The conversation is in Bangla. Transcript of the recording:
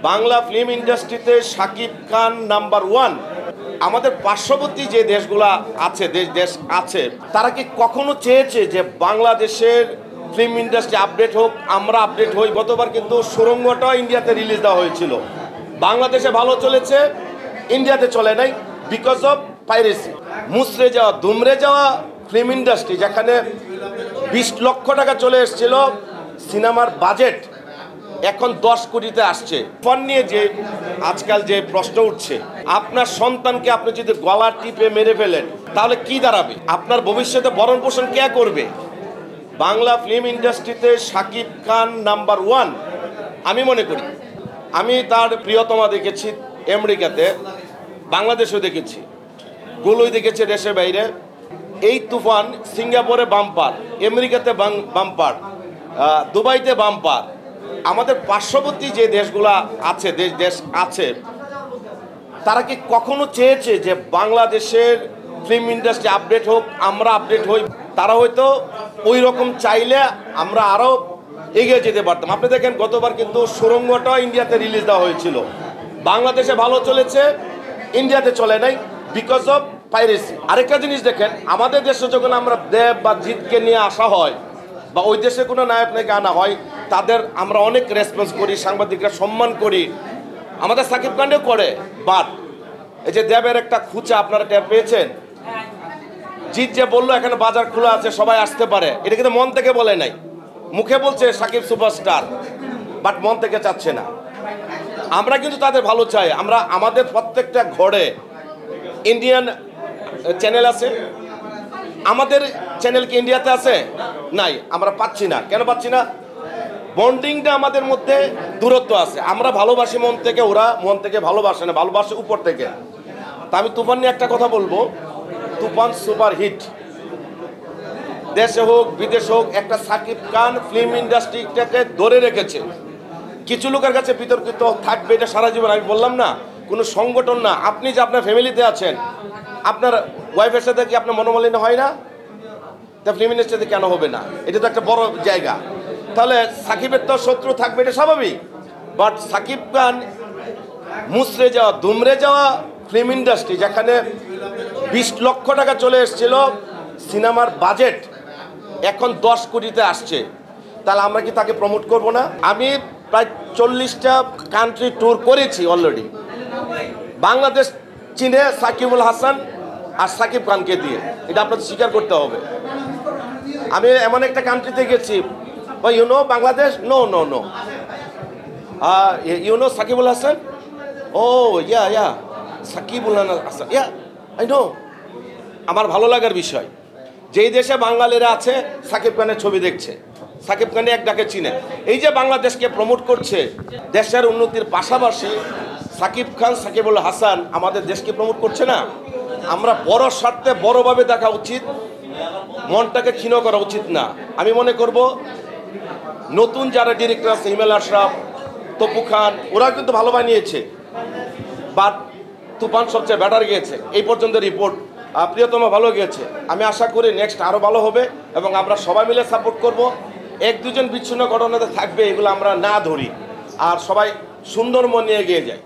বাংলা ফিল্ম ইন্ডাস্ট্রিতে শাকিব খান নাম্বার ওয়ান। আমাদের পার্শ্ববর্তী যে দেশগুলো আছে দেশ আছে তারা কি কখনো চেয়েছে যে বাংলাদেশের ফিল্ম ইন্ডাস্ট্রি আপডেট হোক, আমরা আপডেট হই? গতবার কিন্তু সুরঙ্গটা ইন্ডিয়াতে রিলিজ দেওয়া হয়েছিল। বাংলাদেশে ভালো চলেছে, ইন্ডিয়াতে চলে নাই বিকজ অফ পাইরেসি। মুসরে যাওয়া দুমড়ে যাওয়া ফিল্ম ইন্ডাস্ট্রি, যেখানে 20 লক্ষ টাকা চলে এসেছিল সিনেমার বাজেট, এখন 10 কোটিতে আসছে। ফোন নিয়ে যে আজকাল যে প্রশ্ন উঠছে, আপনার সন্তানকে আপনি যদি গলা টিপে মেরে ফেলেন তাহলে কি দাঁড়াবে? আপনার ভবিষ্যতে ভরণ পোষণ কে করবে? বাংলা ফিল্ম ইন্ডাস্ট্রিতে শাকিব খান নাম্বার ওয়ান আমি মনে করি। আমি তার প্রিয়তমা দেখেছি আমেরিকাতে, বাংলাদেশেও দেখেছি, গুলোই দেখেছে দেশের বাইরে। এই তুফান সিঙ্গাপুরে বাম্পার, আমেরিকাতে বাম্পার, দুবাইতে বাম্পার। আমাদের পার্শ্ববর্তী যে দেশগুলা আছে দেশ আছে তারা কি কখনো চেয়েছে যে বাংলাদেশের ফিল্ম ইন্ডাস্ট্রি আপডেট হোক, আমরা আপডেট হই? তারা হয়তো ওই রকম চাইলে আমরা আরও এগিয়ে যেতে পারতাম। আপনি দেখেন গতবার কিন্তু সুরঙ্গটা ইন্ডিয়াতে রিলিজ দেওয়া হয়েছিল। বাংলাদেশে ভালো চলেছে, ইন্ডিয়াতে চলে নাই বিকজ অফ পাইরেসি। আরেকটা জিনিস দেখেন, আমাদের দেশে যখন আমরা দেব বা জিতকে নিয়ে আসা হয় বা ওই দেশে কোনো নায়ক নায়িকা আনা হয়, তাদের আমরা অনেক রেসপন্স করি, সাংবাদিকরা সম্মান করি, আমাদের সাকিব খানও করে। বাট এই যে দেবের একটা খুচা আপনারা টের পেয়েছেন, জিৎ যে বললো এখানে বাজার খোলা আছে সবাই আসতে পারে, এটা কিন্তু মন থেকে বলে নাই। মুখে বলছে সাকিব সুপারস্টার, বাট মন থেকে চাচ্ছে না। আমরা কিন্তু তাদের ভালো চাই। আমরা আমাদের প্রত্যেকটা ঘরে ইন্ডিয়ান চ্যানেল আছে, আমাদের চ্যানেল কি ইন্ডিয়াতে আছে? নাই, আমরা পাচ্ছি না। কেন পাচ্ছি না? বন্ডিংটা আমাদের মধ্যে দূরত্ব আছে। আমরা ভালোবাসি মন থেকে, ওরা মন থেকে ভালোবাসে না, ভালোবাসে উপর থেকে। তা আমি তুফান নিয়ে একটা কথা বলবো, তুফান সুপার হিট। দেশে হোক বিদেশে হোক, একটা সাকিব খান ফিল্ম ইন্ডাস্ট্রিটাকে ধরে রেখেছে। কিছু লোকের কাছে বিতর্কিত থাকবে, এটা সারা জীবন। আমি বললাম না, কোনো সংগঠন না। আপনি যে আপনার ফ্যামিলিতে আছেন, আপনার ওয়াইফের সাথে কি আপনার মনোমালিন্য হয় না? তা ফিল্ম ইন্ডাস্ট্রিতে কেন হবে না? এটা তো একটা বড় জায়গা। তাহলে সাকিবের তো শত্রু থাকবে, এটা স্বাভাবিক। বাট সাকিব খান মুসরে যাওয়া দুমড়ে যাওয়া ফিল্ম ইন্ডাস্ট্রি, যেখানে 20 লক্ষ টাকা চলে এসেছিল সিনেমার বাজেট, এখন 10 কোটিতে আসছে। তাহলে আমরা কি তাকে প্রমোট করব না? আমি প্রায় 40টা কান্ট্রি ট্যুর করেছি অলরেডি। বাংলাদেশ চীনে সাকিবুল হাসান আর সাকিব খানকে দিয়ে, এটা আপনাদের স্বীকার করতে হবে। আমি এমন একটা কান্ট্রিতে গেছি, you know Bangladesh, no no no, you know Shakibul Hasan, oh yeah Shakibul Hasan, yeah I know. আমার ভালো লাগার বিষয়, যেই দেশে বাঙালিরা আছে সাকিব খানের ছবি দেখছে, সাকিব খানে এক ডাকে চিনে। এই যে বাংলাদেশকে প্রমোট করছে, দেশের উন্নতির পাশাপাশি সাকিব খান সাকিবুল হাসান আমাদের দেশকে প্রমোট করছে না। আমরা বড় স্বার্থে বড়ভাবে দেখা উচিত, মনটাকে ক্ষীণ করা উচিত না। আমি মনে করব নতুন যারা ডিরেক্টর আছে, হিমেল আশরাফ, তপু খান, ওরা কিন্তু ভালো বানিয়েছে, বাট তুফান সবচেয়ে বেটার গিয়েছে। এই পর্যন্ত রিপোর্ট প্রিয়তমা ভালো গিয়েছে। আমি আশা করি নেক্সট আরও ভালো হবে এবং আমরা সবাই মিলে সাপোর্ট করব। 1-2 জন বিচ্ছিন্ন ঘটনাতে থাকবে, এগুলো আমরা না ধরি, আর সবাই সুন্দর মন নিয়ে এগিয়ে যায়।